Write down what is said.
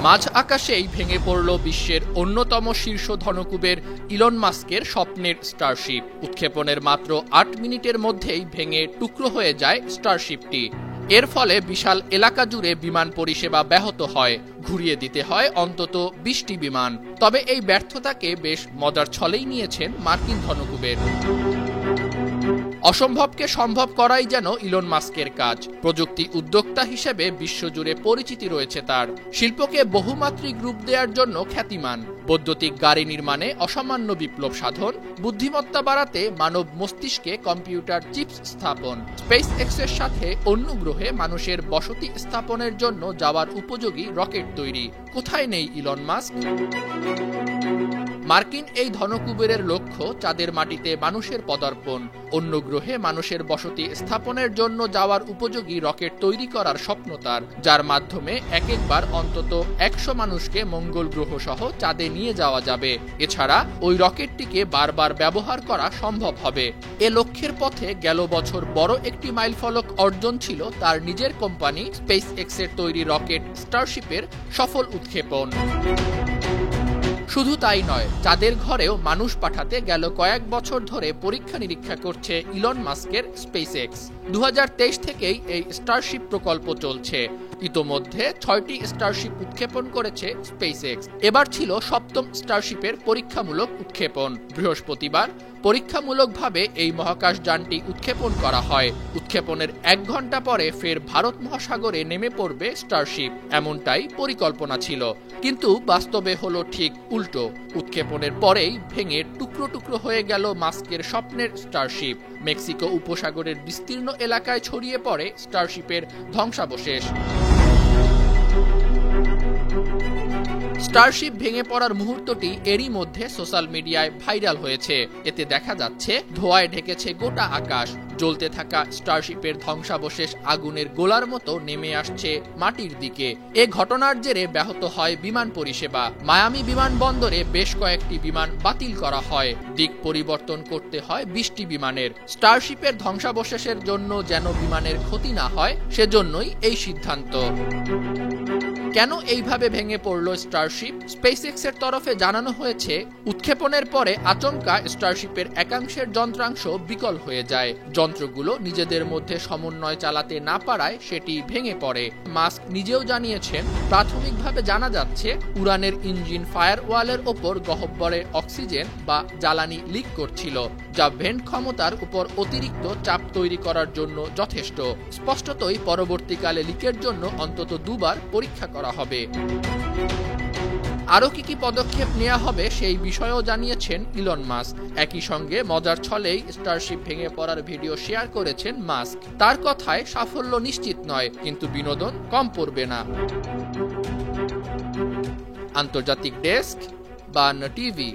মাঝ আকাশেই ভেঙে পড়ল বিশ্বের অন্যতম শীর্ষ ধনকুবের ইলন মাস্কের স্বপ্নের স্টারশিপ। উৎক্ষেপণের মাত্র ৮ মিনিটের মধ্যেই ভেঙে টুকরো হয়ে যায় স্টারশিপটি। এর ফলে বিশাল এলাকা জুড়ে বিমান পরিষেবা ব্যাহত হয়, ঘুরিয়ে দিতে হয় অন্তত ২০টি বিমান। তবে এই ব্যর্থতাকে বেশ মজার ছলেই নিয়েছেন মার্কিন ধনকুবের। অসম্ভবকে সম্ভব করাই যেন ইলন মাস্কের কাজ। প্রযুক্তি উদ্যোক্তা হিসেবে বিশ্বজুড়ে পরিচিতি রয়েছে তার। শিল্পকে বহুমাত্রিক রূপ দেওয়ার জন্য খ্যাতিমান। বৈদ্যুতিক গাড়ি নির্মাণে অসামান্য বিপ্লব সাধন, বুদ্ধিমত্তা বাড়াতে মানব মস্তিষ্কে কম্পিউটার চিপস স্থাপন, স্পেস এক্সের সাথে অন্য গ্রহে মানুষের বসতি স্থাপনের জন্য যাওয়ার উপযোগী রকেট তৈরি। কোথায় নেই ইলন মাস্ক? মার্কিন এই ধনকুবেরের লক্ষ্য চাঁদের মাটিতে মানুষের পদার্পণ, অন্য গ্রহে মানুষের বসতি স্থাপনের জন্য যাওয়ার উপযোগী রকেট তৈরি করার স্বপ্ন তার, যার মাধ্যমে একবার অন্তত ১০০ মানুষকে মঙ্গল গ্রহ সহ চাঁদে নিয়ে যাওয়া যাবে। এছাড়া ওই রকেটটিকে বারবার ব্যবহার করা সম্ভব হবে। এ লক্ষ্যের পথে গেল বছর বড় একটি মাইলফলক অর্জন ছিল তার নিজের কোম্পানি স্পেস এক্সের তৈরি রকেট স্টারশিপের সফল উৎক্ষেপণ। শুধু তাই নয়, চাঁদের ঘরেও মানুষ পাঠাতে গেল কয়েক বছর ধরে পরীক্ষা নিরীক্ষা করছে ইলন মাস্কের স্পেস এক্স। ২০২৩ থেকেই এই স্টারশিপ প্রকল্প চলছে। ইতোমধ্যে ৬টি স্টারশিপ উৎক্ষেপণ করেছে স্পেস এক্স। এবার ছিল ৭ম স্টারশিপের পরীক্ষামূলক উৎক্ষেপণ। বৃহস্পতিবার পরীক্ষামূলকভাবে এই মহাকাশযানটি উৎক্ষেপণ করা হয়। উৎক্ষেপণের ১ ঘন্টা পরে ফের ভারত মহাসাগরে নেমে পড়বে স্টারশিপ, এমনটাই পরিকল্পনা ছিল। কিন্তু বাস্তবে হলো ঠিক উল্টো। উৎক্ষেপণের পরেই ভেঙে টুকরো টুকরো হয়ে গেল মাস্কের স্বপ্নের স্টারশিপ। মেক্সিকো উপসাগরের বিস্তীর্ণ এলাকায় ছড়িয়ে পড়ে স্টারশিপের ধ্বংসাবশেষ। স্টারশিপ ভেঙে পড়ার মুহূর্তটি এরই মধ্যে সোশ্যাল মিডিয়ায় ভাইরাল হয়েছে। এতে দেখা যাচ্ছে ধোঁয়ায় ঢেকেছে গোটা আকাশ। জ্বলতে থাকা স্টারশিপের ধ্বংসাবশেষ আগুনের গোলার মতো নেমে আসছে মাটির দিকে। এ ঘটনার জেরে ব্যাহত হয় বিমান পরিষেবা। মায়ামি বিমানবন্দরে বেশ কয়েকটি বিমান বাতিল করা হয়। দিক পরিবর্তন করতে হয় ২০টি বিমানের। স্টারশিপের ধ্বংসাবশেষের জন্য যেন বিমানের ক্ষতি না হয়, সেজন্যই এই সিদ্ধান্ত। কেন এইভাবে ভেঙে পড়ল স্টারশিপ? স্পেস এক্সের তরফে জানানো হয়েছে, উৎক্ষেপণের পরে আচমকা স্টারশিপের একাংশের যন্ত্রাংশ বিকল হয়ে যায়। যন্ত্রগুলো নিজেদের মধ্যে সমন্বয় চালাতে না পারায় সেটি ভেঙে পড়ে। মাস্ক নিজেও জানিয়েছেন, প্রাথমিকভাবে জানা যাচ্ছে উড়ানের ইঞ্জিন ফায়ারওয়ালের ওপর গহ্বরে অক্সিজেন বা জ্বালানি লিক করছিল, যা ভেন্ট ক্ষমতার উপর অতিরিক্ত চাপ তৈরি করার জন্য যথেষ্ট। স্পষ্টতই পরবর্তীকালে লিকের জন্য অন্তত ২ বার পরীক্ষা করা হবে। আরও কি পদক্ষেপ নেওয়া হবে সেই বিষয়েও জানিয়েছেন ইলন মাস্ক। একই সঙ্গে মজার ছলেই স্টারশিপ ভেঙে পড়ার ভিডিও শেয়ার করেছেন মাস্ক। তার কথায় সাফল্য নিশ্চিত নয়, কিন্তু বিনোদন কম পড়বে না। আন্তর্জাতিক ডেস্ক, বায়ান্নর টিভি।